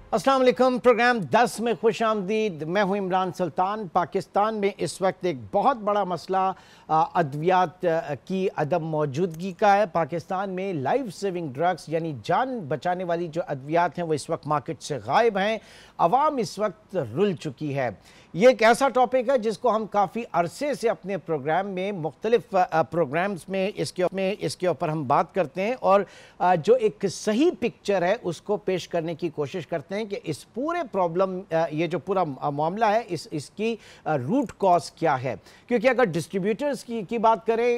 अस्सलाम वालेकुम। प्रोग्राम 10 में खुश आमदीद। मैं हूं इमरान सुल्तान। पाकिस्तान में इस वक्त एक बहुत बड़ा मसला अद्वियात की अदम मौजूदगी का है। पाकिस्तान में लाइफ सेविंग ड्रग्स यानी जान बचाने वाली जो अद्वियात हैं वो इस वक्त मार्केट से गायब हैं। अवाम इस वक्त रुल चुकी है। ये एक ऐसा टॉपिक है जिसको हम काफ़ी अरसे से अपने प्रोग्राम में मुख्तलिफ प्रोग्राम्स में इसके ऊपर हम बात करते हैं और जो एक सही पिक्चर है उसको पेश करने की कोशिश करते हैं कि इस पूरे प्रॉब्लम ये जो पूरा मामला है इसकी रूट कॉज क्या है। क्योंकि अगर डिस्ट्रीब्यूटर्स की बात करें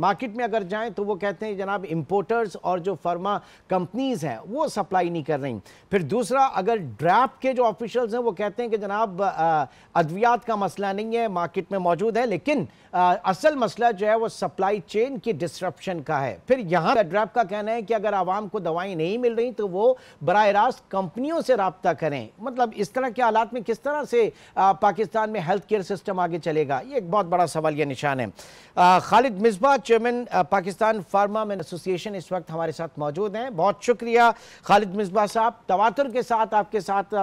मार्केट में अगर जाएं तो वो कहते हैं जनाब इंपोर्टर्स और जो फार्मा कंपनीज हैं वो सप्लाई नहीं कर रही। फिर दूसरा, अगर ड्रैप के जो ऑफिशियल्स हैं वो कहते हैं कि जनाब अद्वियात का मसला नहीं है, मार्केट में मौजूद है, लेकिन असल मसला जो है वो सप्लाई चेन की डिस्ट्रप्शन का है। फिर यहाँ ड्रैप का कहना है कि अगर आवाम को दवाएं नहीं मिल रही तो वो बराह रास्त कंपनियों से राब्ता करें। मतलब इस तरह के हालात में किस तरह से पाकिस्तान में हेल्थ केयर सिस्टम आगे चलेगा, ये एक बहुत बड़ा सवाल या निशान है। Khalid Misbah, chairman Pakistan pharma man association, इस वक्त हमारे साथ मौजूद हैं। बहुत शुक्रिया खालिद मिसबाह साहब। तवातुर के साथ आपके साथ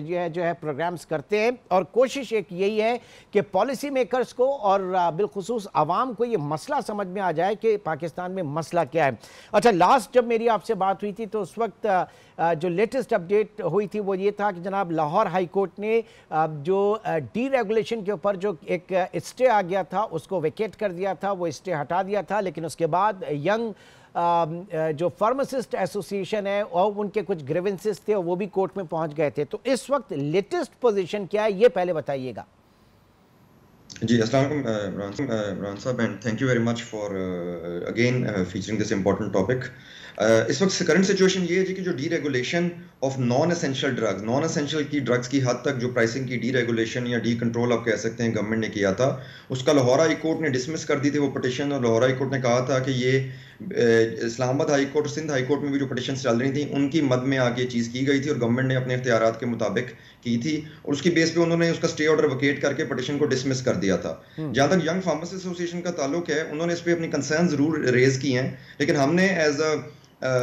ये जो है प्रोग्राम्स करते हैं और कोशिश एक यही है कि पॉलिसी मेकर्स को और बिलखुसूस आवाम को ये मसला समझ में आ जाए कि पाकिस्तान में मसला क्या है। अच्छा, लास्ट जब मेरी आपसे बात हुई थी तो उस वक्त जो लेटेस्ट अपडेट हुई थी वो ये था कि जनाब लाहौर हाई कोर्ट ने जो डीरेगुलेशन के ऊपर जो एक स्टे आ गया था उसको वेकेट कर दिया था, वो स्टे हटा दिया था। लेकिन उसके बाद यंग जो फार्मासिस्ट एसोसिएशन है और उनके कुछ ग्रीवेंसेस थे वो भी कोर्ट में पहुंच गए थे। तो इस वक्त लेटेस्ट पोजीशन क्या है ये पहले बताइएगा। जी, अस्सलाम वालेकुम इमरान साहब, and thank you very much for again featuring this important topic. इस वक्त करंट सिचुएशन ये है जी कि जो deregulation of non essential drugs, non essential की ड्रग्स की हद तक जो प्राइसिंग की डीरेगुलेशन या डी कंट्रोल आप कह सकते हैं गवर्नमेंट ने किया था, उसका लाहौर हाई कोर्ट ने डिसमिस कर दी थी वो पिटिशन। और लाहौर हाई कोर्ट ने कहा था कि ये इस्लामाबाद हाई कोर्ट और सिंध हाई कोर्ट में भी जो पिटिशन चल रही थी उनकी मद में आके चीज़ की गई थी और गवर्नमेंट ने अपने इख्तियारात के मुताबिक की थी और उसकी बेस पे उन्होंने उसका स्टे ऑर्डर वकेट करके पिटिशन को डिसमिस कर दिया था। जहां तक यंग फार्मासिस्ट एसोसिएशन का ताल्लुक है, उन्होंने इस पे अपनी कंसर्न जरूर रेज की हैं, लेकिन हमने as a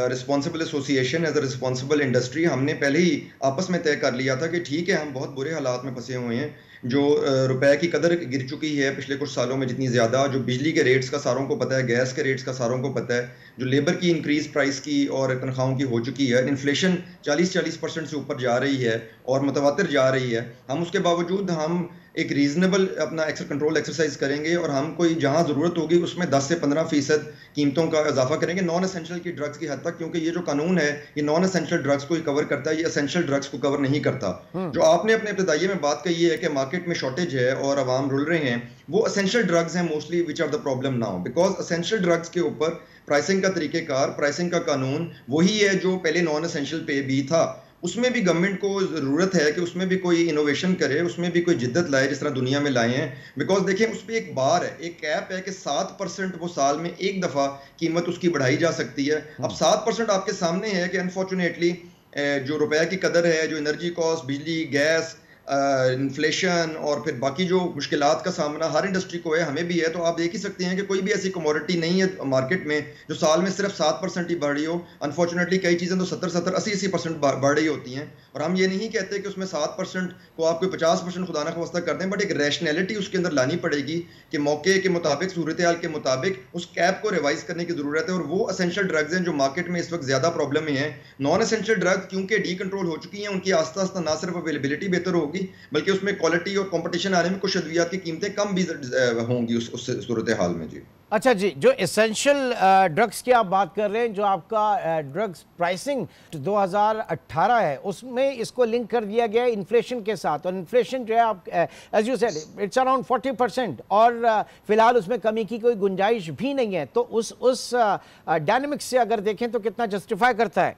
responsible association, as a responsible industry, हमने पहले ही आपस में तय कर लिया था कि ठीक है, हम बहुत बुरे हालात में फंसे हुए हैं। जो रुपए की कदर गिर चुकी है पिछले कुछ सालों में जितनी ज़्यादा, जो बिजली के रेट्स का सारों को पता है, गैस के रेट्स का सारों को पता है, जो लेबर की इंक्रीज प्राइस की और तनख्वाहों की हो चुकी है, इन्फ्लेशन 40% से ऊपर जा रही है और मुतवातिर जा रही है। हम उसके बावजूद हम एक रीजनेबल अपना कंट्रोल एक्सरसाइज करेंगे और हम कोई जहां ज़रूरत होगी उसमें 10 से 15% कीमतों का इजाफा करेंगे नॉन एसेंशियल की ड्रग्स की हद तक, क्योंकि ये जो कानून है ये नॉन एसेंशियल ड्रग्स को ही कवर करता है, ये एसेंशियल ड्रग्स को कवर नहीं करता। जो आपने अपने इब्तिदाइये में बात कही है कि मार्केट में शॉर्टेज है और अवाम रुल रहे हैं, वो एसेंशियल ड्रग्स हैं mostly which are the problem now, because essential drugs के ऊपर प्राइसिंग का तरीकेकार, प्राइसिंग का कानून वही है जो पहले नॉन एसेंशियल पे भी था। उसमें भी गवर्नमेंट को ज़रूरत है कि उसमें भी कोई इनोवेशन करे, उसमें भी कोई जिद्दत लाए जिस तरह दुनिया में लाए हैं। बिकॉज देखें, उस पर एक बार है, एक कैप है कि 7% वो साल में एक दफ़ा कीमत उसकी बढ़ाई जा सकती है। अब 7% आपके सामने है कि अनफॉर्चुनेटली जो रुपए की कदर है, जो एनर्जी कॉस्ट, बिजली, गैस, इन्फ्लेशन और फिर बाकी जो मुश्किलात का सामना हर इंडस्ट्री को है, हमें भी है। तो आप देख ही सकते हैं कि कोई भी ऐसी कमोडिटी नहीं है मार्केट में जो साल में सिर्फ 7% ही बढ़ रही हो। अनफॉर्चुनेटली कई चीज़ें तो 70-70, 80% बढ़ रही होती हैं। और हम ये नहीं कहते कि उसमें 7% को आप कोई 50% खुदा ना खवास्ता कर दें, बट एक रैशनैलिटी उसके अंदर लानी पड़ेगी कि मौके के मुताबिक, सूरत हाल के मुताबिक उस कैप को रिवाइज करने की ज़रूरत है। और वो एसेंशियल ड्रग्स हैं जो मार्केट में इस वक्त ज़्यादा प्रॉब्लम में हैं। नॉन एसेंशियल ड्रग्स क्योंकि डी कंट्रोल हो चुकी हैं, उनकी आस्ता आस्ता ना सिर्फ अवेलेबिलिटी बेहतर होगी बल्कि उसमें क्वालिटी और कंपटीशन आने में कुछ अद्वियात की कीमतें कम भी होंगी उस सूरत हाल में। जी अच्छा जी, जो एसेंशियल ड्रग्स की आप बात कर रहे हैं, जो आपका ड्रग्स प्राइसिंग 2018 है उसमें इसको लिंक कर दिया गया है इन्फ्लेशन के साथ, और इन्फ्लेशन जो है आप as you said it's around 40% और फिलहाल उसमें कमी की कोई गुंजाइश भी नहीं है। तो उस डायनेमिक्स से अगर देखें तो कितना जस्टिफाई करता है?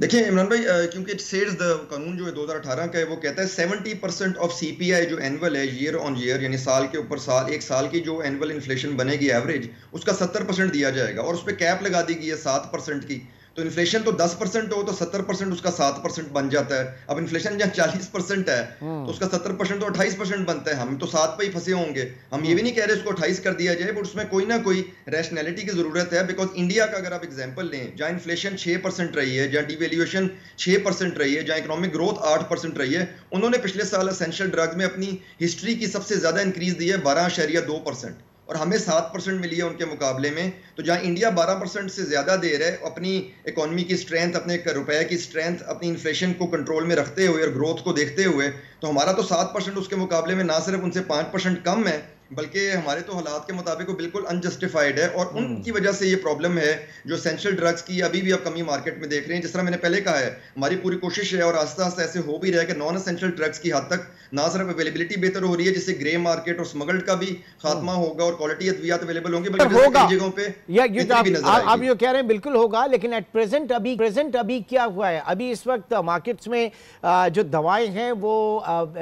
देखिए इमरान भाई, क्योंकि इट सेज द कानून जो है 2018 का है, वो कहता है 70% ऑफ सीपीआई जो एनुअल है ईयर ऑन ईयर, यानी साल के ऊपर साल, एक साल की जो एनुअल इन्फ्लेशन बनेगी एवरेज, उसका 70% दिया जाएगा और उस पर कैप लगा दी गई है 7% की। तो इन्फ्लेशन तो 10% हो तो 70% उसका 7% बन जाता है। अब इन्फ्लेशन जहाँ 40% है तो उसका 70% तो 28% बनता है। हम तो 7 पे ही फंसे होंगे। हम ये भी नहीं कह रहे उसको 28 कर दिया जाए, बट उसमें कोई ना कोई रैशनैलिटी की जरूरत है। बिकॉज इंडिया का अगर आप एग्जाम्पल लें, जहाँ इन्फ्लेशन 6% रही है, जहाँ डिवेल्यूएशन 6% रही है, जहाँ इकोनॉमिक ग्रोथ 8% रही है, उन्होंने पिछले साल एसेंशियल ड्रग्स में अपनी हिस्ट्री की सबसे ज्यादा इंक्रीज दी है 12.2%, और हमें 7% मिली है उनके मुकाबले में। तो जहां इंडिया 12% से ज्यादा दे रहा है अपनी इकोनॉमी की स्ट्रेंथ, अपने रुपए की स्ट्रेंथ, अपनी इन्फ्लेशन को कंट्रोल में रखते हुए और ग्रोथ को देखते हुए, तो हमारा तो 7% उसके मुकाबले में ना सिर्फ उनसे 5% कम है, बल्कि हमारे तो हालात के मुताबिक वो बिल्कुल अनजस्टिफाइड है। और उनकी वजह से ये प्रॉब्लम है जो एसेंशियल ड्रग्स की अभी भी आप कमी मार्केट में देख रहे हैं। जिस तरह मैंने पहले कहा है, हमारी पूरी कोशिश है और आस्ता आस्ता ऐसे हो भी रहा है कि नॉन एसेंशियल ड्रग्स की हद तक ना सिर्फ अवेलेबिलिटी बेहतर हो रही है, जिससे ग्रे मार्केट और स्मगल्ड का भी खात्मा होगा और क्वालिटी अद्वियात अवेलेबल होंगे, बल्कि होगा कई जगहों पे या ये बिक्री भी नजर आएगी। आप ये कह रहे हैं बिल्कुल होगा, लेकिन एट प्रेजेंट अभी क्या हुआ है? अभी इस वक्त मार्केट्स में जो दवाएं हैं वो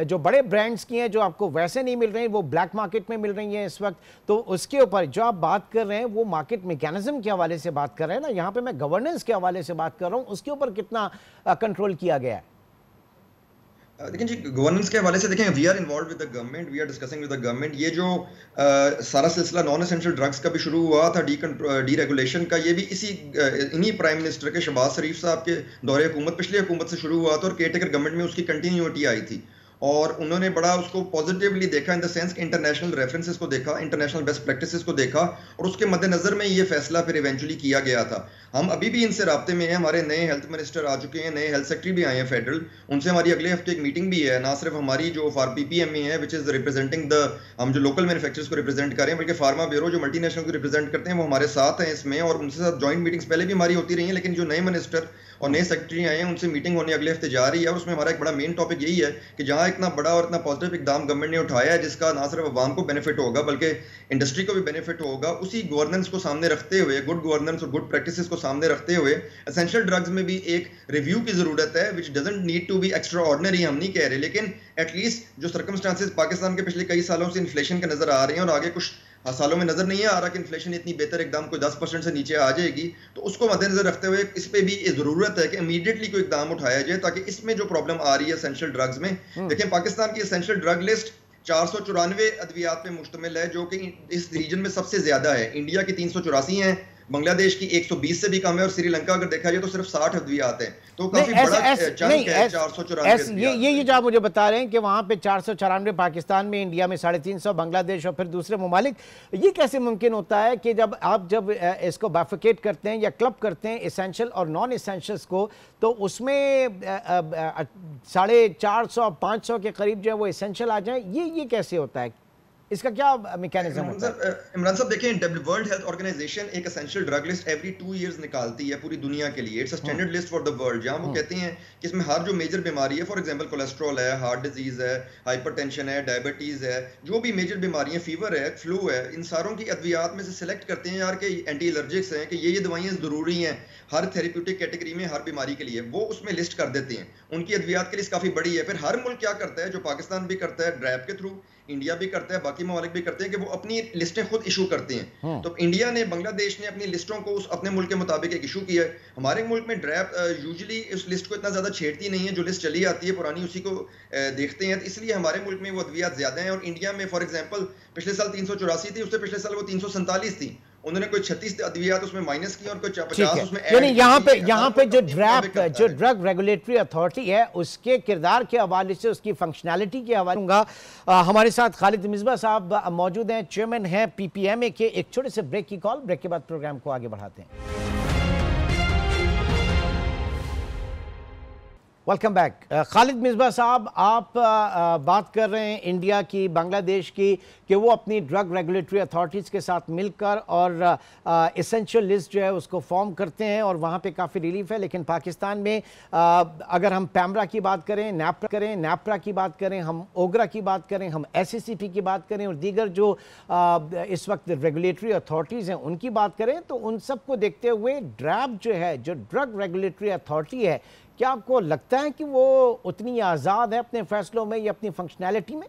जो बड़े ब्रांड्स की हैं, जो आपको वैसे नहीं मिल रही, वो ब्लैक मार्केट में मिल रही हैं इस वक्त। तो उसके ऊपर जो आप बात कर रहे हैं वो मार्केट मैकेनिज्म के हवाले से बात कर रहे हैं ना, यहाँ पे मैं गवर्नेंस के हवाले से बात कर रहा हूँ, उसके ऊपर कितना कंट्रोल किया गया है? देखिए जी, गवर्नेंस के हवाले से देखें, we are involve with the government, we are discussing with the government. ये जो सारा सिलसिला नॉन एसेंशियल ड्रग्स का भी शुरू हुआ था, डी रेगुलेशन का, ये भी इन्हीं प्राइम मिनिस्टर के शहबाज शरीफ साहब के दौरे हुकूमत, पिछली हुकूमत से शुरू हुआ था, और केयरटेकर गवर्नमेंट में उसकी कंटिन्यूटी आई थी। और उन्होंने बड़ा उसको पॉजिटिवली देखा, इन द सेंस कि इंटरनेशनल रेफरेंसेस को देखा, इंटरनेशनल बेस्ट प्रैक्टिसेस को देखा, और उसके मद्देनजर में ये फैसला फिर इवेंचुअली किया गया था। हम अभी भी इनसे राब्ते में हैं, हमारे नए हेल्थ मिनिस्टर आ चुके हैं, नए हेल्थ सेक्रेटरी भी आए हैं फेडरल, उनसे हमारी अगले हफ्ते एक मीटिंग भी है। ना सिर्फ हमारी जो PPME है, विच इज रिप्रेजेंटिंग द, हम जो लोकल मैन्युफैक्चरर्स को रिप्रेजेंट कर रहे हैं, बल्कि फार्मा ब्यूरो जो मल्टीनेशनल को रिप्रेजेंट करते हैं, वो हमारे साथ हैं इसमें, और उनसे साथ ज्वाइंट मीटिंग्स पहले भी हमारी होती रही हैं। लेकिन जो नए मिनिस्टर और नए सेक्रेटरी आए हैं, उनसे मीटिंग होने अगले हफ्ते जा रही है, और उसमें हमारा एक बड़ा मेन टॉपिक यही है कि जहां इतना बड़ा और इतना पॉजिटिव इकदाम गवर्नमेंट ने उठाया है, जिसका ना सिर्फ अवाम को बेनिफिट होगा बल्कि इंडस्ट्री को भी बेनिफिट होगा, उसी गवर्नेंस को सामने रखते हुए, गुड गवर्नेंस और गुड प्रैक्टिसेस को सामने रखते हुए, एसेंशियल ड्रग्स में भी एक रिव्यू की जरूरत है, which doesn't need to be extraordinary, हम नहीं कह रहे, लेकिन एटलीस्ट जो सर्कमस्टांसेस पाकिस्तान के पिछले कई सालों से इन्फ्लेशन के नजर आ रहे हैं, और आगे कुछ सालों में नजर नहीं आ रहा कि इन्फ्लेशन इतनी बेहतर एकदम कोई 10% से नीचे आ जाएगी, तो उसको मद्देनजर रखते हुए इस पे भी जरूरत है कि इमीडिएटली कोई इकदाम उठाया जाए, ताकि इसमें जो प्रॉब्लम आ रही है एसेंशियल ड्रग्स में, देखिए पाकिस्तान की एसेंशियल ड्रग लिस्ट 494 अद्वियात पे मुश्तमिल है, जो कि इस रीजन में सबसे ज्यादा है। इंडिया की 384 हैं, बांग्लादेश की 120 से भी कम है, और श्रीलंका अगर देखा जाए तो सिर्फ 60 अद्वियात हैं। तो काफी बड़ा चंक है 494। ये जो आप मुझे बता रहे हैं कि वहां पे 494 पाकिस्तान में, इंडिया में 350, बांग्लादेश और फिर दूसरे ममालिक, ये कैसे मुमकिन होता है कि जब इसको बाइफिकेट करते हैं या क्लब करते हैं एसेंशियल और नॉन एसेंशियल्स को, तो उसमें 450 500 के करीब जो है वो एसेंशियल आ जाए, ये कैसे होता है? इसका क्या मैकेनिज्म होता है? इमरान साहब देखें, वर्ल्ड हेल्थ ऑर्गेनाइजेशन एक essential drug list every 2 years निकालती है पूरी दुनिया के लिए। It's a standard list for the world, जहां वो कहते हैं कि इसमें हर जो मेजर बीमारी है, फॉर एग्जांपल कोलेस्ट्रॉल है, हार्ट डिजीज है, हाइपरटेंशन है, डायबिटीज है, जो भी मेजर बीमारियां, फीवर है, फ्लू है, इन सारों की अद्वियात में से सिलेक्ट करते हैं यार कि एंटी एलर्जिक्स हैं, कि ये दवाइयां जरूरी हैं हर थेरेप्यूटिक कैटेगरी में, हर बीमारी के लिए, वो उसमें लिस्ट कर देते हैं। उनकी अद्वियात की लिस्ट काफी बड़ी है। फिर हर मुल्क क्या करता है, जो पाकिस्तान भी करता है ड्रैब के थ्रू, इंडिया भी करता है, बाकी ममालिक भी करते हैं, कि वो अपनी लिस्टें खुद इशू करते हैं। तो इंडिया ने, बांग्लादेश ने अपनी लिस्टों को अपने मुल्क के मुताबिक एक इशू किया है। हमारे मुल्क में ड्रैब यूजुअली उस लिस्ट को इतना ज्यादा छेड़ती नहीं है, जो लिस्ट चली आती है पुरानी उसी को देखते हैं, इसलिए हमारे मुल्क में वो अद्वियात ज्यादा हैं। और इंडिया में फॉर एग्जांपल पिछले साल 384 थी, उससे पिछले साल वो 347 थी, उन्होंने कोई 36 अद्वियात उसमें माइनस की और कोई 50 उसमें ऐड। यानी यहाँ पे जो ड्रग रेगुलेटरी अथॉरिटी है, उसके किरदार के हवाले से, उसकी फंक्शनैलिटी के हवाले दूंगा। हमारे साथ खालिद मिसबा साहब मौजूद हैं, चेयरमैन हैं PPMA के। एक छोटे से ब्रेक की कॉल, ब्रेक के बाद प्रोग्राम को आगे बढ़ाते हैं। Welcome back. खालिद मिसबा साहब, आप बात कर रहे हैं इंडिया की, बांग्लादेश की, कि वो अपनी ड्रग रेगुलेटरी अथॉरिटीज़ के साथ मिलकर और एसेंशियल लिस्ट जो है उसको फॉर्म करते हैं, और वहाँ पे काफ़ी रिलीफ है। लेकिन पाकिस्तान में अगर हम पैमरा की बात करें, नैपरा की बात करें, हम ओगरा की बात करें, हम SACP की बात करें, और दीगर जो इस वक्त रेगुलेटरी अथॉरिटीज़ हैं उनकी बात करें, तो उन सबको देखते हुए ड्रैब जो है, जो ड्रग रेगुलेटरी अथॉरिटी है, क्या आपको लगता है कि वो उतनी आज़ाद है अपने फैसलों में या अपनी फंक्शनैलिटी में?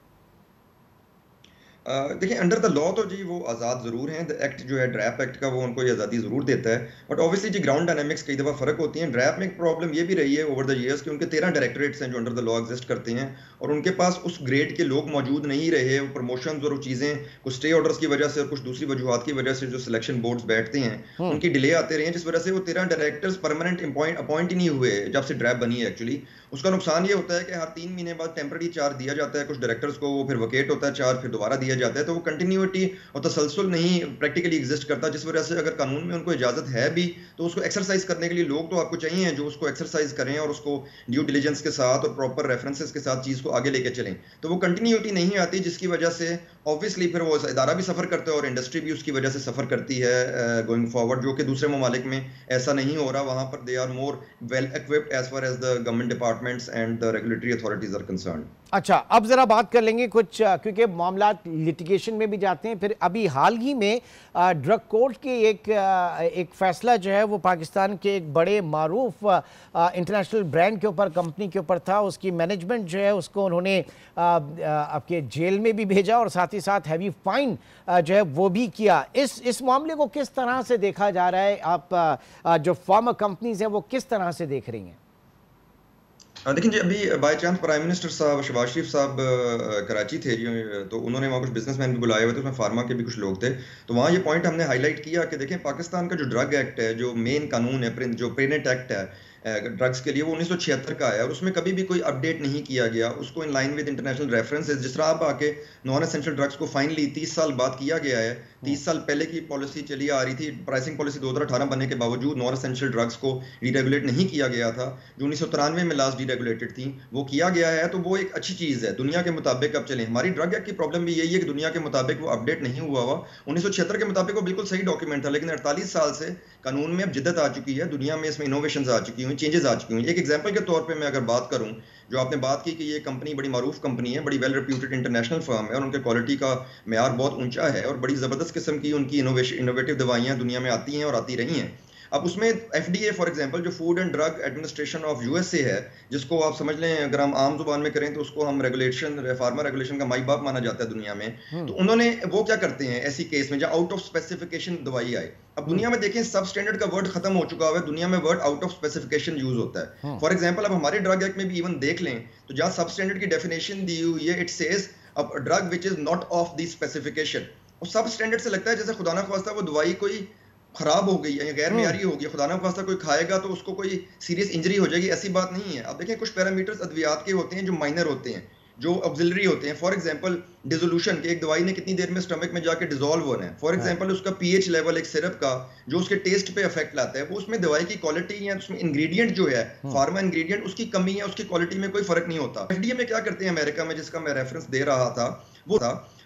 देखिए अंडर द लॉ तो जी वो आज़ाद ज़रूर हैं। द एक्ट जो है ड्रैप एक्ट का वो उनको ये आज़ादी ज़रूर देता है, बट ऑब्वियसली जी ग्राउंड डायनामिक्स कई दफ़ा फ़र्क होती हैं। ड्रैप में एक प्रॉब्लम ये भी रही है ओवर द ईयर्स कि उनके 13 डायरेक्टरेट्स हैं जो अंडर द लॉ एग्जिस्ट करते हैं, और उनके पास उस ग्रेड के लोग मौजूद नहीं रहे। वो प्रमोशंस और वो चीज़ें कुछ स्टे ऑर्डर्स की वजह से और कुछ दूसरी वजूहत की वजह से जो सिलेक्शन बोर्ड्स बैठते हैं उनकी डिले आते रहे हैं, जिस वजह से वो 13 डायरेक्टर्स परमानेंट अपॉइंट ही नहीं हुए जब से ड्रैप बनी है एक्चुअली। उसका नुकसान ये होता है कि हर 3 महीने बाद टेम्पररी चार्ज दिया जाता है कुछ डायरेक्टर्स को, वो फिर वकेट होता है चार्ज, फिर दोबारा दिया जाता है, तो वो कंटिन्यूटी और तसलसल नहीं प्रैक्टिकली एग्जिस्ट करता, जिस वजह से अगर कानून में उनको इजाजत है भी तो उसको एक्सरसाइज करने के लिए लोग तो आपको चाहिए जो उसको एक्सरसाइज करें और उसको ड्यू डिलिजेंस के साथ और प्रॉपर रेफरेंसेस के साथ चीज़ को आगे लेके चलें। तो वो कंटिन्यूटी नहीं आती, जिसकी वजह से ऑब्वियसली फिर वो इदारा भी सफ़र करता है और इंडस्ट्री भी उसकी वजह से सफ़र करती है गोइंग फॉरवर्ड, जो कि दूसरे ममालिक में ऐसा नहीं हो रहा। वहाँ पर they are more well equipped as far as the government departments and the regulatory authorities are concerned. अच्छा, अब जरा बात कर लेंगे कुछ, क्योंकि मामला लिटिगेशन में भी जाते हैं। फिर अभी हाल ही में ड्रग कोर्ट के एक फैसला जो है वो पाकिस्तान के एक बड़े मारूफ इंटरनेशनल ब्रांड के ऊपर, कंपनी के ऊपर था। उसकी मैनेजमेंट जो है उसको उन्होंने आपके जेल में भी भेजा और साथ ही साथ हैवी फाइन जो है वो भी किया। इस मामले को किस तरह से देखा जा रहा है? आप जो फार्मा कंपनीज हैं वो किस तरह से देख रही हैं? देखिए जी, अभी बाय चांस प्राइम मिनिस्टर साहब शहबाज शरीफ साहब कराची थे जी, तो उन्होंने वहाँ कुछ बिजनेसमैन भी बुलाए हुए थे, उसमें फार्मा के भी कुछ लोग थे। तो वहाँ ये पॉइंट हमने हाईलाइट किया कि देखें पाकिस्तान का जो ड्रग एक्ट है, जो मेन कानून है, जो प्रेनेट एक्ट है ड्रग्स के लिए, वो 1976 का है और उसमें कभी भी कोई अपडेट नहीं किया गया उसको in line with international references. जिस तरह आप आके नॉन एसेंशियल ड्रग्स को फाइनली 30 साल बाद किया गया है, 30 साल पहले की पॉलिसी चली आ रही थी, प्राइसिंग पॉलिसी 2018 बनने के बावजूद नॉन एसेंशियल ड्रग्स को डीरेगुलेट नहीं किया गया था, जो 1993 में लास्ट डीरेगुलेटेड थी, वो किया गया है। तो वो एक अच्छी चीज़ है, दुनिया के मुताबिक अब चलें। हमारी ड्रग एक्ट की प्रॉब्लम भी यही है कि दुनिया के मुताबिक वो अपडेट नहीं हुआ हुआ। 1976 के मुताबिक वो बिल्कुल सही डॉक्यूमेंट था, लेकिन 48 साल से कानून में अब जिद्दत आ चुकी है, दुनिया में इसमें इनोवेशंस आ चुकी हुई, चेंजेस आ चुकी हुई। एक एग्जांपल के तौर पे मैं अगर बात करूं, जो आपने बात की कि ये कंपनी बड़ी मारूफ कंपनी है, बड़ी वेल रिप्यूटेड इंटरनेशनल फर्म है और उनके क्वालिटी का मेयार बहुत ऊंचा है और बड़ी ज़बरदस्त किस्म की उनकी इनोवेटिव दवाइयाँ दुनिया में आती हैं और आती रही हैं। अब उसमें FDA फॉर एग्जांपल जो food and drug administration of USA है, जिसको आप समझ लें अगर हम आम जुबान में करें तो उसको हम रेगुलेशन, फार्मा रेगुलेशन का माई बाप माना जाता है दुनिया में। तो उन्होंने वो क्या करते हैं ऐसी केस में जब आउट ऑफ स्पेसिफिकेशन दवाई आए, अब दुनिया में देखें सब स्टैंडर्ड का वर्ड खत्म हो चुका है, दुनिया में word out of specification use होता है। फॉर एग्जांपल अब हमारे ड्रग एक्ट में भी इवन देख लें तो जहाँ सब स्टैंडर्ड की डेफिनेशन दी हुई है, it says a drug which is not of the specification. और सब स्टैंडर्ड से लगता है जैसे खुदा ना ख्वास्ता वो दवाई कोई खराब हो गई है या गैर मियारी हो गई, खुदा ना ख्वास्ता कोई खाएगा तो उसको कोई सीरियस इंजरी हो जाएगी, ऐसी बात नहीं है। अब देखें कुछ पैरामीटर्स अद्वियात के होते हैं जो माइनर होते हैं, जो ऑक्सिलरी होते हैं। फॉर एग्जांपल डिसोल्यूशन के, एक दवाई ने कितनी देर में स्टमक में जाके डिसॉल्व होना है। फॉर एग्जांपल उसका पीएच लेवल एक सिरप का जो उसके टेस्ट पे इफेक्ट लाता है, वो उसमें दवाई की क्वालिटी या उसमें इंग्रेडिएंट जो है फार्मा इंग्रेडिएंट उसकी कमी है, उसकी क्वालिटी में कोई फर्क नहीं होता। FDA में क्या करते हैं अमेरिका में, जिसका मैं रेफरेंस दे रहा था,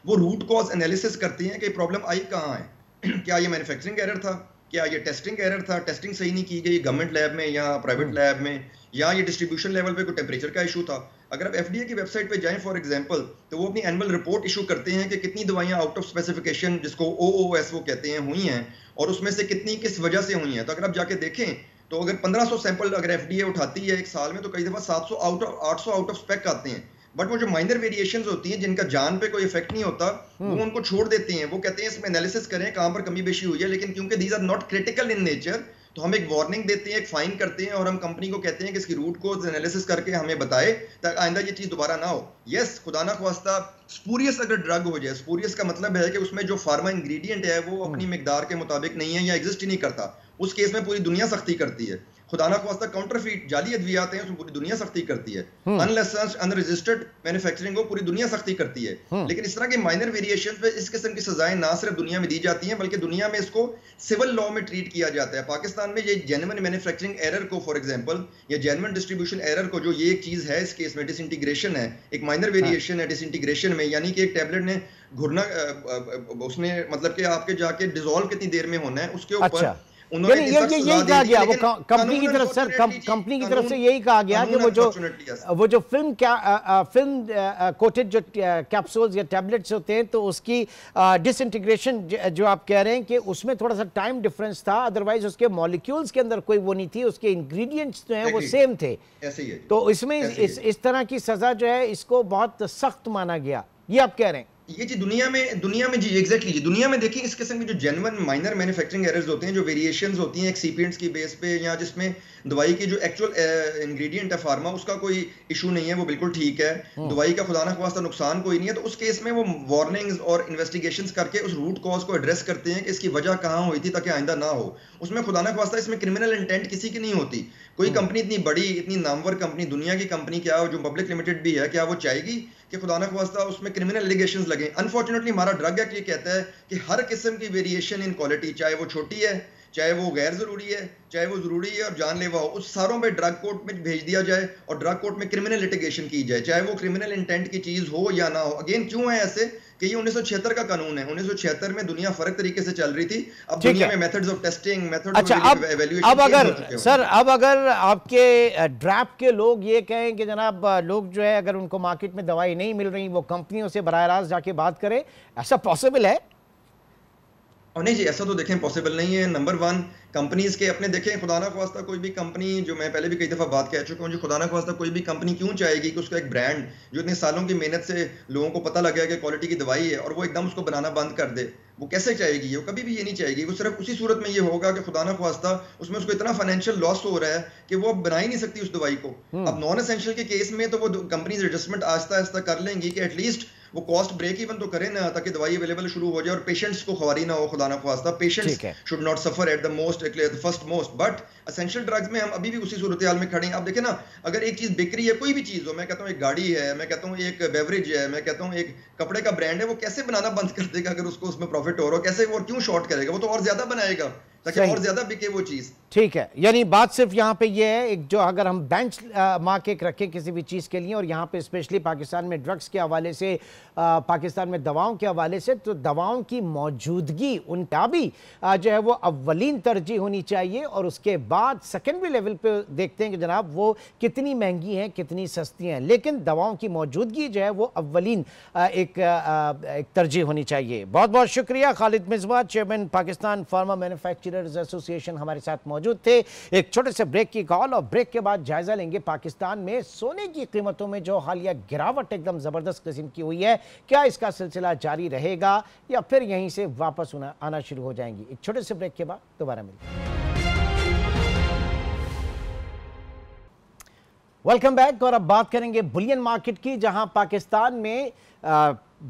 वो रूट कॉज एनालिसिस करती हैं कि प्रॉब्लम आई कहाँ है। क्या ये मैन्युफैक्चरिंग एरर था, क्या ये टेस्टिंग एरर था, टेस्टिंग सही नहीं की गई गवर्नमेंट लैब में या प्राइवेट लैब में, या ये डिस्ट्रीब्यूशन लेवल पे कोई टेम्परेचर का इशू था। अगर आप FDA की वेबसाइट पे जाएं फॉर एग्जांपल, तो वो अपनी एनुअल रिपोर्ट इशू करते हैं कि कितनी दवाइयां आउट ऑफ स्पेसिफिकेशन, जिसको OOS वो कहते हैं, हुई हैं और उसमें से कितनी किस वजह से हुई हैं। तो अगर आप जाके देखें तो अगर 1500 सैंपल अगर FDA उठाती है एक साल में, तो कई दफा 700 800 आउट ऑफ स्पेक आते हैं। बट वो जो माइनर वेरिएशंस होती हैं जिनका जान पे कोई इफेक्ट नहीं होता, वो उनको छोड़ देते हैं। वो कहते हैं इसमें एनालिसिस करें कहां पर कमी बेशी हुई है, लेकिन क्योंकि these are not critical in nature, तो हम एक वार्निंग देते हैं, एक फाइन करते हैं और हम कंपनी को कहते हैं कि इसकी रूट को एनालिसिस करके हमें बताए ताकि आइंदा ये चीज दोबारा ना हो। यस, खुदा ना ख्वास्ता स्पूरियस अगर ड्रग हो जाए, स्पूरियस का मतलब है कि उसमें जो फार्मा इंग्रेडिएंट है वो अपनी मिकदार के मुताबिक नहीं है या एग्जिस्ट ही नहीं करता, उस केस में पूरी दुनिया सख्ती करती है। खुदा ना ख्वास्ता काउंटरफीट जाली अद्वियात हैं, उसमें पूरी दुनिया सख्ती करती है। अनलाइसेंस्ड अनरजिस्टर्ड मैन्युफैक्चरिंग को पूरी दुनिया सख्ती करती है। लेकिन इस तरह के माइनर वेरिएशंस पे इस किस्म की सजाएं ना सिर्फ दुनिया में दी जाती हैं, बल्कि दुनिया में इसको सिविल लॉ में ट्रीट किया जाता है। पाकिस्तान में ये जेन्युइन मैन्युफैक्चरिंग एरर को फॉर एग्जांपल, या जेन्युइन डिस्ट्रीब्यूशन एरर को, जो ये एक चीज है इस केस में डिसइंटीग्रेशन है, एक माइनर वेरिएशन है डिसइंटीग्रेशन में, यानी कि एक टैबलेट ने घुरना, उसने मतलब कि आपके जाके डिसॉल्व कितनी देर में होना है उसके ऊपर उन्होंने यही कहा गया, वो कंपनी की तरफ सर, कंपनी की तरफ से यही कहा गया कि वो जो फिल्म कोटेड जो कैप्सूल्स या टैबलेट्स होते हैं, तो उसकी डिसइंटीग्रेशन जो आप कह रहे हैं कि उसमें थोड़ा सा टाइम डिफरेंस था, अदरवाइज उसके मॉलिक्यूल्स के अंदर कोई वो नहीं थी, उसके इंग्रेडिएंट्स जो हैं वो सेम थे। तो इसमें इस तरह की सजा जो है इसको बहुत सख्त माना गया, ये आप कह रहे हैं? ये जी दुनिया में जी एग्जैक्टली जी दुनिया में देखिए इस किस्म की जो जेन्युइन माइनर मैन्युफैक्चरिंग एरर्स होते हैं, जो वेरिएशंस होती हैं एक्सीपिएंट्स की बेस पे, या जिसमें दवाई की जो एक्चुअल इंग्रेडिएंट है फार्मा उसका कोई इशू नहीं है, वो बिल्कुल ठीक है, दवाई का खुदा ना ख्वास्ता नुकसान कोई नहीं है, तो उस केस में वो वार्निंग्स और इन्वेस्टिगेशंस करके उस रूट कॉज को एड्रेस करते हैं कि इसकी वजह कहाँ हुई थी ताकि आइंदा ना हो। उसमें खुदा ना ख्वास्ता इसमें क्रिमिनल इंटेंट किसी की नहीं होती। कोई कंपनी इतनी बड़ी, इतनी नामवर कंपनी, दुनिया की कंपनी, क्या जो पब्लिक लिमिटेड भी है, क्या वो चाहेगी कि खुदा ना ख्वास्ता उसमें क्रिमिनल एलिगेशंस लगे? अनफॉर्चुनेटली हमारा ड्रग एक्ट ये कहता है कि हर किस्म की वेरिएशन इन क्वालिटी, चाहे वो छोटी है, चाहे वो गैर जरूरी है, चाहे वो जरूरी है और जानलेवा हो, उस सारों में ड्रग कोर्ट में भेज दिया जाए और ड्रग कोर्ट में क्रिमिनल लिटिगेशन की जाए, चाहे वो क्रिमिनल इंटेंट की चीज हो या ना हो। अगेन क्यों है ऐसे कि ये 1976 का कानून है। 1976 में दुनिया फर्क तरीके से चल रही थी, अब दुनिया में methods of testing, methods of evaluation अब अगर सर, अब अगर आपके ड्रैप के लोग ये कहें कि जनाब लोग जो है अगर उनको मार्केट में दवाई नहीं मिल रही, वो कंपनियों से बराह रास्त जाके बात करें, ऐसा पॉसिबल है? और नहीं जी, ऐसा तो देखें पॉसिबल नहीं है। नंबर वन, कंपनीज के अपने देखें, खुदा ना ख्वास्ता कोई भी कंपनी, जो मैं पहले भी कई दफा बात कह चुका हूँ, जो खुदा ना ख्वास्ता कोई भी कंपनी क्यों चाहेगी कि उसका एक ब्रांड जो इतने सालों की मेहनत से लोगों को पता लग गया कि क्वालिटी की दवाई है और वो एकदम उसको बनाना बंद कर दे, वो कैसे चाहेगी? वो कभी भी ये नहीं चाहेगी। वो सिर्फ उसी सूरत में ये होगा कि खुदा ना ख्वास्ता उसमें उसको इतना फाइनेंशियल लॉस हो रहा है कि वो अब बना ही नहीं सकती उस दवाई को। अब नॉन एसेंशियल के केस में तो वो कंपनीज एडजस्टमेंट आहिस्ता आहिस्ता कर लेंगी कि एटलीस्ट वो कॉस्ट ब्रेक इवन तो करें ना, ताकि दवाई अवेलेबल शुरू हो जाए और पेशेंट्स को खवारी ना हो, खुदा ना ख्वास्ता। Patients should not suffer at the most first most. But essential drugs में हम अभी भी उसी सूरत हाल में खड़े हैं। आप देखें ना, अगर एक चीज बिक रही है, कोई भी चीज हो, मैं कहता हूँ एक गाड़ी है, मैं कहता हूँ एक बेवरेज है, मैं कहता हूँ एक कपड़े का ब्रांड है, वो कैसे बनाना बंद कर देगा अगर उसको उसमें प्रॉफिट हो रहा हो? कैसे? वो क्यों शॉर्ट करेगा? वो तो और ज्यादा बनाएगा ताकि और ज्यादा बिके वो चीज। ठीक है, यानी बात सिर्फ यहाँ पे ये है, एक जो अगर हम बेंच मार्क एक रखें किसी भी चीज़ के लिए, और यहाँ पे स्पेशली पाकिस्तान में ड्रग्स के हवाले से, पाकिस्तान में दवाओं के हवाले से, तो दवाओं की मौजूदगी उनका भी जो है वो अव्वलीन तरजीह होनी चाहिए, और उसके बाद सेकेंडरी लेवल पे देखते हैं कि जनाब वो कितनी महंगी हैं, कितनी सस्ती हैं, लेकिन दवाओं की मौजूदगी जो है वो अव्वलीन एक तरजीह होनी चाहिए। बहुत बहुत शुक्रिया Khalid Misbah, chairman Pakistan pharma manufacturers association, हमारे साथ मौजूद थे। एक छोटे से ब्रेक की कॉल, और ब्रेक के बाद जायजा लेंगे पाकिस्तान में सोने की कीमतों में जो हालिया गिरावट एकदम जबरदस्त किस्म की हुई है, क्या इसका सिलसिला जारी रहेगा या फिर यहीं से वापस आना शुरू हो जाएंगी। एक छोटे से ब्रेक के बाद दोबारा मिलेंगे। वेलकम बैक, और अब बात करेंगे बुलियन मार्केट की, जहां पाकिस्तान में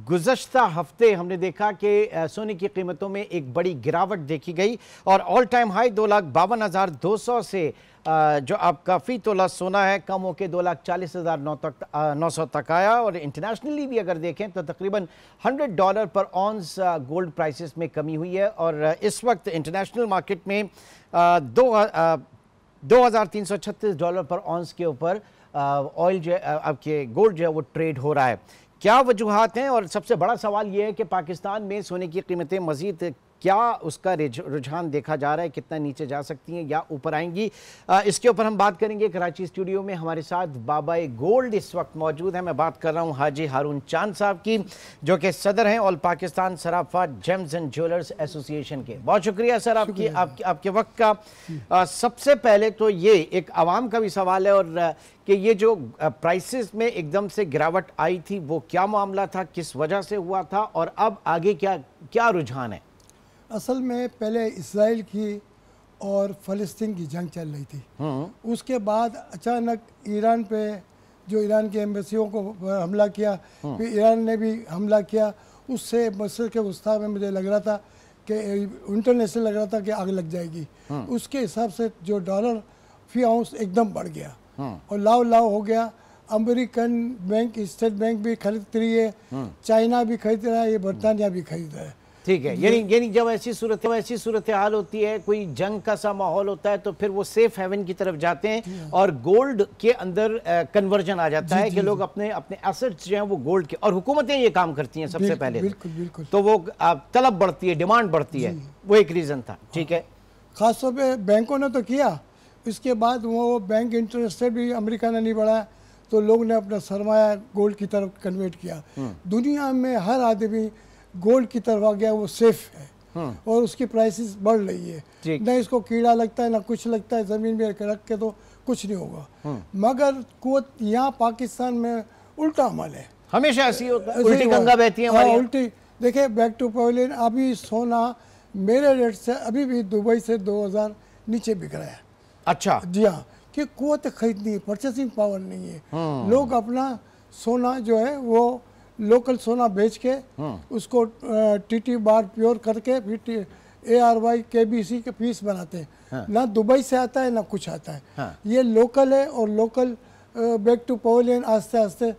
गुज़श्ता हफ्ते हमने देखा कि सोने की कीमतों में एक बड़ी गिरावट देखी गई, और ऑल टाइम हाई 2,52,200 से जो आपका फ़ी तोला सोना है कम होकर 2,40,900 तक आया, और इंटरनेशनली भी अगर देखें तो तकरीबन $100 पर ऑन्स गोल्ड प्राइसेस में कमी हुई है, और इस वक्त इंटरनेशनल मार्केट में $2,336 पर ऑन्स के ऊपर ऑयल जो आपके गोल्ड जो है वो ट्रेड हो रहा है। क्या वजूहात हैं, और सबसे बड़ा सवाल ये है कि पाकिस्तान में सोने की कीमतें मज़ीद क्या उसका रुझान देखा जा रहा है, कितना नीचे जा सकती हैं या ऊपर आएंगी, इसके ऊपर हम बात करेंगे। कराची स्टूडियो में हमारे साथ बाबा गोल्ड इस वक्त मौजूद है। मैं बात कर रहा हूं हाजी हारून चांद साहब की, जो कि सदर हैं all Pakistan Sarafa James and jewellers association के। बहुत शुक्रिया सर आपके वक्त का। सबसे पहले तो ये एक आवाम का भी सवाल है, और कि ये जो प्राइसेस में एकदम से गिरावट आई थी वो क्या मामला था, किस वजह से हुआ था, और अब आगे क्या रुझान है? असल में पहले इसराइल की और फ़लस्तीन की जंग चल रही थी। उसके बाद अचानक ईरान पे, जो ईरान की एम्बेसियों को हमला किया, फिर ईरान ने भी हमला किया। उससे मशरिक़ के वस्ता में मुझे लग रहा था कि इंटरनेशनल लग रहा था कि आग लग जाएगी। उसके हिसाब से जो डॉलर फी आउंस एकदम बढ़ गया और लाव हो गया। अमेरिकन बैंक, स्टेट बैंक भी खरीद रही है, चाइना भी खरीद रहा है, ये बरतानिया भी खरीद रहा है। ठीक है, यानी जब ऐसी सूरत हाल होती है, कोई जंग का सा माहौल होता है, तो फिर वो सेफ हेवन की तरफ जाते हैं और गोल्ड के अंदर कन्वर्जन आ जाता है कि लोग अपने एसेट्स जो हैं वो गोल्ड के, और हुकूमतें ये काम करती हैं सबसे पहले। बिल्कुल। तो वो तलब बढ़ती है, डिमांड बढ़ती है, वो एक रीज़न था। ठीक है, खासतौर पे बैंकों ने तो किया, इसके बाद वो बैंक इंटरेस्ट रेट भी अमेरिका ने नहीं बढ़ाया, तो लोग ने अपना सरमाया गोल्ड की तरफ कन्वर्ट किया। दुनिया में हर आदमी गोल्ड की तरफ आ गया, वो सेफ है और उसकी प्राइसेस बढ़ रही है। ना इसको कीड़ा लगता है ना कुछ लगता है, ज़मीन में रख के तो कुछ नहीं होगा। मगर कुवत यहाँ पाकिस्तान में उल्टा अमल है। हमेशा ऐसी होता है, उल्टी गंगा बहती है हमारी। उल्टी। देखिए बैक टू पवेलियन, अभी सोना मेरे रेट से अभी भी दुबई से 2000 नीचे बिक रहा है। अच्छा जी हाँ, कि कुव्वत खरीदनी, परचेसिंग पावर नहीं है। लोग अपना सोना जो है वो लोकल सोना बेच के उसको टीटी बार प्योर करके फिर ARY KBC के पीस बनाते हैं। हाँ। ना दुबई से आता है ना कुछ आता है। हाँ। ये लोकल है, और लोकल बैक टू पवेलियन आस्ते आस्ते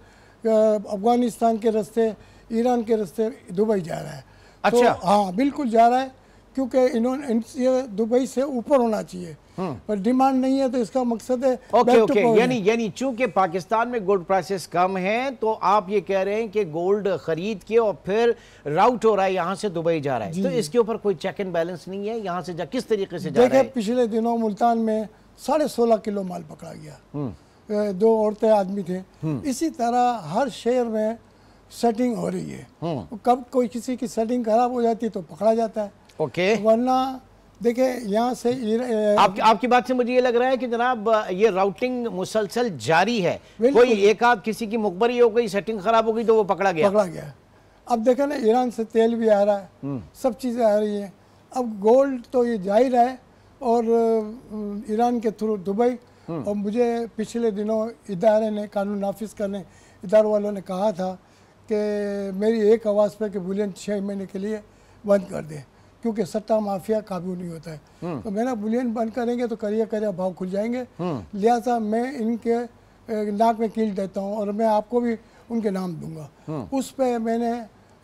अफगानिस्तान के रास्ते, ईरान के रास्ते दुबई जा रहा है। अच्छा। तो हाँ बिल्कुल जा रहा है, क्योंकि इन्होंने ये दुबई से ऊपर होना चाहिए, पर डिमांड नहीं है, तो इसका मकसद है ओके यानी चूंकि पाकिस्तान में गोल्ड प्राइसेस कम हैं, तो आप ये कह रहे हैं कि गोल्ड खरीद के और फिर राउट हो रहा है, यहाँ से दुबई जा रहा है, तो इसके ऊपर कोई चेक एंड बैलेंस नहीं है, यहाँ से किस तरीके से जा रहा है? देखिए पिछले दिनों मुल्तान में 16.5 किलो माल पकड़ा गया, 2 औरतें आदमी थे। इसी तरह हर शहर में सेटिंग हो रही है, कब कोई किसी की सेटिंग खराब हो जाती है तो पकड़ा जाता है। ओके। वरना देखिए यहाँ से आपकी बात से मुझे ये लग रहा है कि जनाब ये राउटिंग मुसलसल जारी है, कोई एक आध किसी की मुखबरी हो गई, सेटिंग खराब हो गई तो वो पकड़ा गया। अब देखें ना, ईरान से तेल भी आ रहा है, सब चीज़ें आ रही हैं। अब गोल्ड तो ये जा ही रहा है, और ईरान के थ्रू दुबई। और मुझे पिछले दिनों इदारे ने, कानून नाफिज करने इदारों वालों ने कहा था कि मेरी एक आवाज़ पे कि बुलियन 6 महीने के लिए बंद कर दे, क्योंकि सट्टा माफिया काबू नहीं होता है। तो मैंने बुलियन बंद करेंगे तो करिया भाव खुल जाएंगे, लिहाजा मैं इनके नाक में कील देता हूँ, और मैं आपको भी उनके नाम दूंगा। उस पर मैंने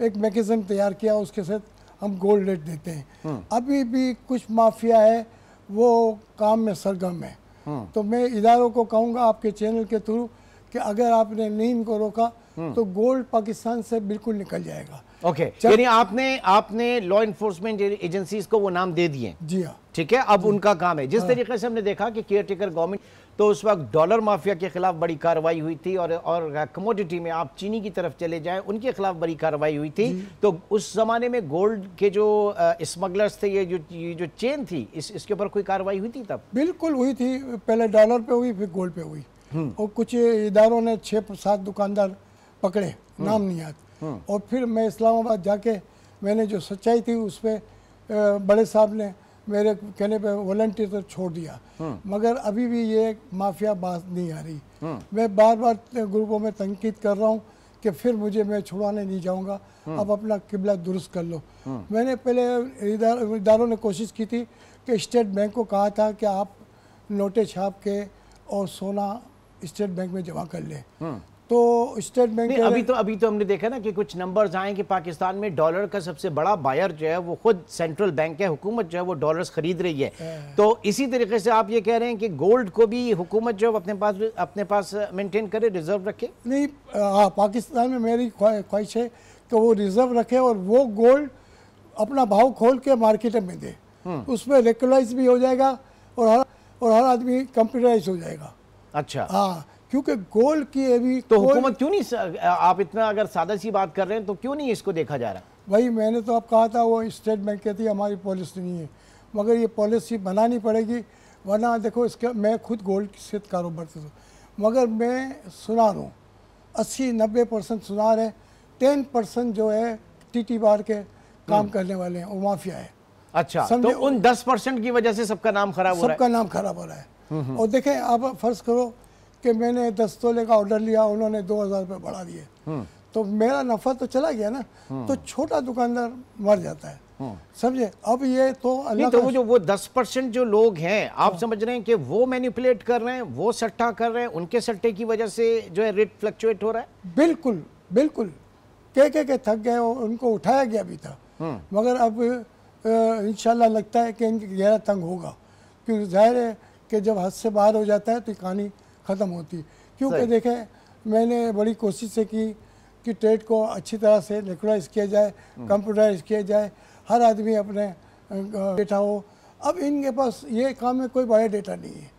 एक मैकेनिज्म तैयार किया, उसके साथ हम गोल्ड रेट देते हैं। अभी भी कुछ माफिया है वो काम में सरगर्म है, तो मैं इदारों को कहूँगा आपके चैनल के थ्रू कि अगर आपने नहीं इनको रोका तो गोल्ड पाकिस्तान से बिल्कुल निकल जाएगा। ओके, यानी आपने लॉ इन्फोर्समेंट एजेंसीज को वो नाम दे दिए? जी हाँ, ठीक है, अब उनका काम है। जिस तरीके से हमने देखा कि केयर टेकर गवर्नमेंट, तो उस वक्त डॉलर माफिया के खिलाफ बड़ी कार्रवाई हुई थी, और कमोडिटी में आप चीनी की तरफ चले जाएं, उनके खिलाफ बड़ी कार्रवाई हुई थी। तो उस जमाने में गोल्ड के जो स्मगलर्स थे, ये जो चेन थी, इसके ऊपर कोई कार्रवाई हुई थी तब? बिल्कुल हुई थी, पहले डॉलर पे हुई, फिर गोल्ड पे हुई, और कुछ इदारों ने 6-7 दुकानदार पकड़े, नाम नहीं याद। और फिर मैं इस्लामाबाद जाके मैंने जो सच्चाई थी उस पर बड़े साहब ने मेरे कहने पे वॉलंटियर तो छोड़ दिया, मगर अभी भी ये माफिया बात नहीं आ रही। मैं बार बार ग्रुपों में तनकीद कर रहा हूँ कि फिर मैं छुड़ाने नहीं जाऊँगा, अब अपना किबला दुरुस्त कर लो। मैंने पहले इदारों ने कोशिश की थी कि स्टेट बैंक को कहा था कि आप नोटें छाप के और सोना स्टेट बैंक में जमा कर लें, तो स्टेट बैंक अभी तो हमने देखा ना कि कुछ नंबर्स आए कि पाकिस्तान में डॉलर का सबसे बड़ा बायर जो है वो खुद सेंट्रल बैंक है, हुकूमत जो है वो डॉलर्स खरीद रही है। तो इसी तरीके से आप ये कह रहे हैं कि गोल्ड को भी हुकूमत जो अपने पास मेंटेन करे, रिजर्व रखे? नहीं, हाँ, पाकिस्तान में मेरी ख्वाहिश है कि वो रिजर्व रखे और वो गोल्ड अपना भाव खोल के मार्केट में दे, उसमें रेगुलाइज भी हो जाएगा और हर आदमी कंप्यूटराइज हो जाएगा। अच्छा, हाँ, क्योंकि गोल्ड की अभी तो हुकूमत क्यों नहीं, आप इतना अगर सादा सी बात कर रहे हैं तो क्यों नहीं इसको देखा जा रहा? भाई मैंने तो अब कहा था, वो स्टेट बैंक कहती है हमारी पॉलिसी नहीं है, मगर ये पॉलिसी बनानी पड़ेगी, वरना देखो इसका मैं खुद गोल्ड से कारोबार से, मगर मैं सुनार हूँ, 80-90% सुनार है, 10% जो है टीटी बार के काम करने वाले हैं, वो माफिया है। अच्छा, तो उन 10% की वजह से सबका नाम खराब हो रहा है? सबका नाम खराब हो रहा है। और देखें, आप फर्ज करो कि मैंने 10 तोले का ऑर्डर लिया, उन्होंने 2000 रुपये बढ़ा दिए, तो मेरा नफा तो चला गया ना, तो छोटा दुकानदार मर जाता है, समझे। अब ये तो अल्लाह तो वो 10% जो लोग हैं, आप समझ रहे हैं कि वो मैनिपुलेट कर रहे हैं, वो सट्टा कर रहे हैं, उनके सट्टे की वजह से जो है रेट फ्लक्चुएट हो रहा है? बिल्कुल बिल्कुल, के थक गए, उनको उठाया गया भी था, मगर अब इंशाल्लाह लगता है कि इनकी गहरा तंग होगा, क्योंकि जाहिर है कि जब हद से बाहर हो जाता है तो कहानी ख़त्म होती। क्योंकि देखें, मैंने बड़ी कोशिश से की कि ट्रेड को अच्छी तरह से रेगुलाइज किया जाए, कंप्यूटराइज किया जाए, हर आदमी अपने डेटा हो। अब इनके पास ये काम में कोई बड़ा डेटा नहीं है,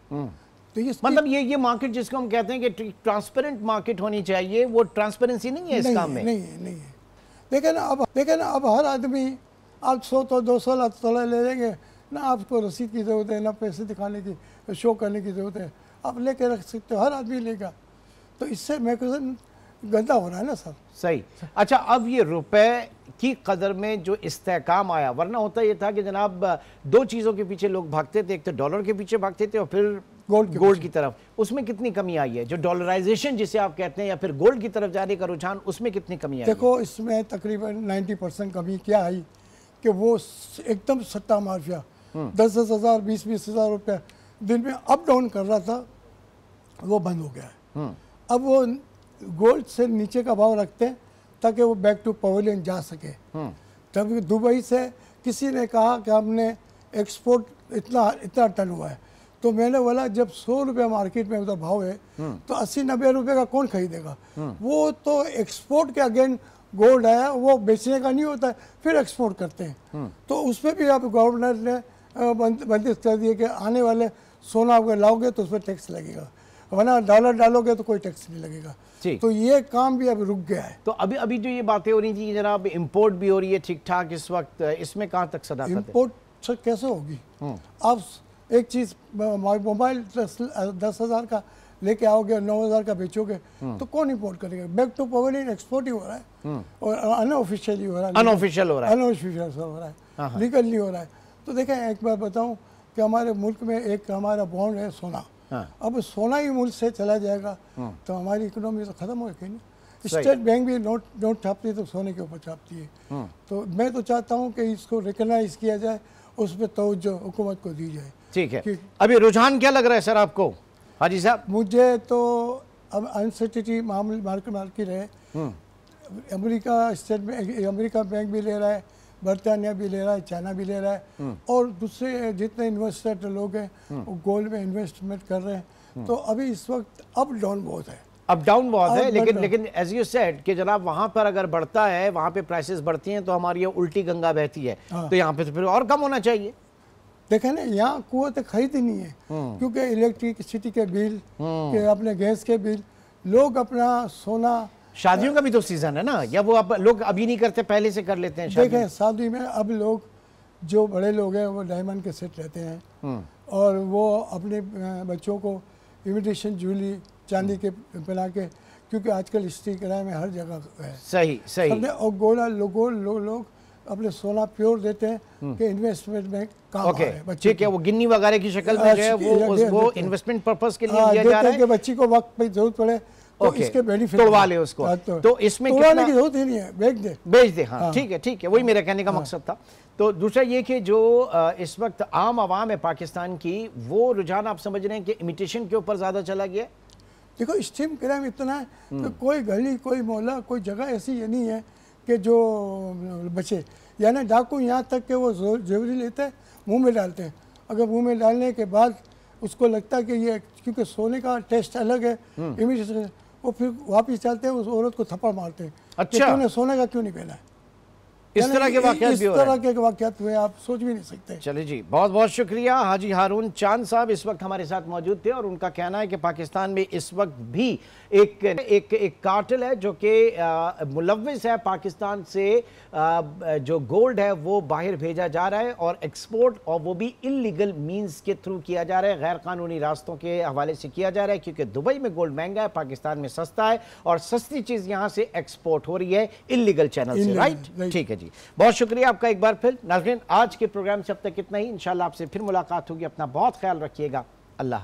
तो मतलब ये मार्केट जिसको हम कहते हैं कि ट्रांसपेरेंट मार्केट होनी चाहिए, वो ट्रांसपेरेंसी नहीं है इस काम में। नहीं है। देखें ना, अब हर आदमी आप 100 तो 200 लाख तोला ले लेंगे ना, आपको रसीद की ज़रूरत है, ना पैसे दिखाने की, शो करने की ज़रूरत है, आप लेके रख सकते हो, हर आदमी लेगा। तो इससे मैकेनिज्म गंदा हो रहा है ना सर। सही। अच्छा, अब ये रुपए की कदर में जो इस्तेहकाम आया, वरना होता ये था कि जनाब दो चीज़ों के पीछे लोग भागते थे, एक तो डॉलर के पीछे भागते थे और फिर गोल्ड की तरफ। उसमें कितनी कमी आई है, जो डॉलराइजेशन जिसे आप कहते हैं या फिर गोल्ड की तरफ जाने का रुझान, उसमें कितनी कमी आई? देखो, इसमें तकरीबन 90% कमी क्या आई कि वो एकदम सट्टा माफिया 10-10 हज़ार 20-20 हज़ार रुपये दिन में अप डाउन कर रहा था, वो बंद हो गया है। अब वो गोल्ड से नीचे का भाव रखते हैं ताकि वो बैक टू पवेलियन जा सके। जब दुबई से किसी ने कहा कि हमने एक्सपोर्ट इतना टन हुआ है, तो मैंने बोला जब 100 रुपये मार्केट में उधर भाव है तो 80-90 रुपये का कौन खरीदेगा? वो तो एक्सपोर्ट के अगेन गोल्ड आया, वो बेचने का नहीं होता है, फिर एक्सपोर्ट करते हैं। तो उसमें भी अब गवर्नर ने बंदिश कर दी है कि आने वाले सोना अगर लाओगे तो उस पर टैक्स लगेगा, वरना डॉलर डालोगे तो कोई टैक्स नहीं लगेगा। तो ये काम भी अब रुक गया है। तो अभी जो ये बातें हो रही थी जनाब, इंपोर्ट भी हो रही है ठीक ठाक इस वक्त, इसमें कहाँ तक सदाकत है? इंपोर्ट कैसे होगी? आप एक चीज़ मोबाइल 10,000 का लेके आओगे और 9,000 का बेचोगे तो कौन इंपोर्ट करेगा? बैक टू पवेलियन एक्सपोर्ट ही हो रहा है और अनऑफिशियली हो रहा है, अनऑफिशियल हो रहा है, लीगल नहीं हो रहा है। तो देखें, एक बार बताऊं कि हमारे मुल्क में एक हमारा बॉन्ड है सोना। अब सोना ही मुल्क से चला जाएगा तो हमारी इकोनॉमी तो खत्म होगी ना। स्टेट बैंक भी नोट छापती है तो सोने के ऊपर छापती है। तो मैं तो चाहता हूँ कि इसको रिकॉग्नाइज किया जाए, उस पर तवज्जो हुकूमत को दी जाए। ठीक है। अभी रुझान क्या लग रहा है सर आपको? हाजी साहब, मुझे तो अब अनसर्टेनिटी मार्केट है। अमेरिका बैंक भी ले रहा है, बर्तानिया भी ले रहा है, चाइना भी ले रहा है, और दूसरे जितने इन्वेस्टर लोग हैं वो गोल्ड में इन्वेस्टमेंट कर रहे हैं। तो अभी इस वक्त अप डाउन बहुत है, अप डाउन बहुत है। लेकिन एज यू सेड कि जनाब वहाँ पर अगर बढ़ता है, वहाँ पे प्राइसेस बढ़ती हैं तो हमारी उल्टी गंगा बहती है। तो यहाँ पे तो फिर और कम होना चाहिए। देखें ना, यहाँ कुवत खरीद ही नहीं है, क्योंकि इलेक्ट्रिसिटी के बिल के, अपने गैस के बिल, लोग अपना सोना, शादियों का भी तो सीजन है ना, या वो अब लोग अभी नहीं करते, पहले से कर लेते हैं? देखें, शादी में अब लोग, जो बड़े लोग हैं वो डायमंड के सेट लेते हैं और वो अपने बच्चों को इमिटेशन ज्वेलरी चांदी के पहना के, क्योंकि आजकल स्त्री किराए में हर जगह है। सही। और गोला लोग अपने सोना प्योर देते हैं कि इन्वेस्टमेंट में काम आ रहा है। ठीक है, वो गिन्नी वगैरह की शक्ल में जो है वो इन्वेस्टमेंट पर्पस के लिए दिया जा रहा है कि बच्ची को वक्त पे जरूरत पड़े तो इसके बेनिफिट तोड़वा ले उसको। तो इसमें तोड़वाने की जरूरत ही नहीं है, बेच दे। हाँ, ठीक है, वही मेरा कहने का मकसद था। तो दूसरा ये कि जो इस वक्त आम आवाम है पाकिस्तान की, वो रुझान आप समझ रहे हैं कि इमिटेशन के ऊपर ज्यादा चला गया? देखो, स्टीम क्राइम इतना है कि कोई गली, कोई मोहल्ला, कोई जगह ऐसी ये नहीं है कि जो बचे। यानी डाकू यहाँ तक कि वो ज्वेलरी लेते हैं, मुंह में डालते हैं, अगर मुंह में डालने के बाद उसको लगता है कि ये, क्योंकि सोने का टेस्ट अलग है, इमिटेशन, वो फिर वापस चलते हैं, उस औरत को थप्पड़ मारते हैं। अच्छा, तूने सोने का क्यों नहीं पहना है? इस तरह के वाक़यात भी हो रहे हैं। इस तरह के वाक़यात हुए, आप सोच भी नहीं सकते। चलिए जी, बहुत बहुत शुक्रिया। हाजी हारून चांद साहब इस वक्त हमारे साथ मौजूद थे और उनका कहना है कि पाकिस्तान में इस वक्त भी एक कार्टेल है जो कि मुलव्विस है। पाकिस्तान से जो गोल्ड है वो बाहर भेजा जा रहा है और एक्सपोर्ट, और वो भी इलीगल मींस के थ्रू किया जा रहा है, गैर कानूनी रास्तों के हवाले से किया जा रहा है, क्योंकि दुबई में गोल्ड महंगा है, पाकिस्तान में सस्ता है, और सस्ती चीज़ यहाँ से एक्सपोर्ट हो रही है इलीगल चैनल से। राइट, ठीक है जी, बहुत शुक्रिया आपका एक बार फिर। नाज़रीन, आज के प्रोग्राम से अब तक इतना ही। इंशाल्लाह आपसे फिर मुलाकात होगी। अपना बहुत ख्याल रखिएगा। अल्लाह।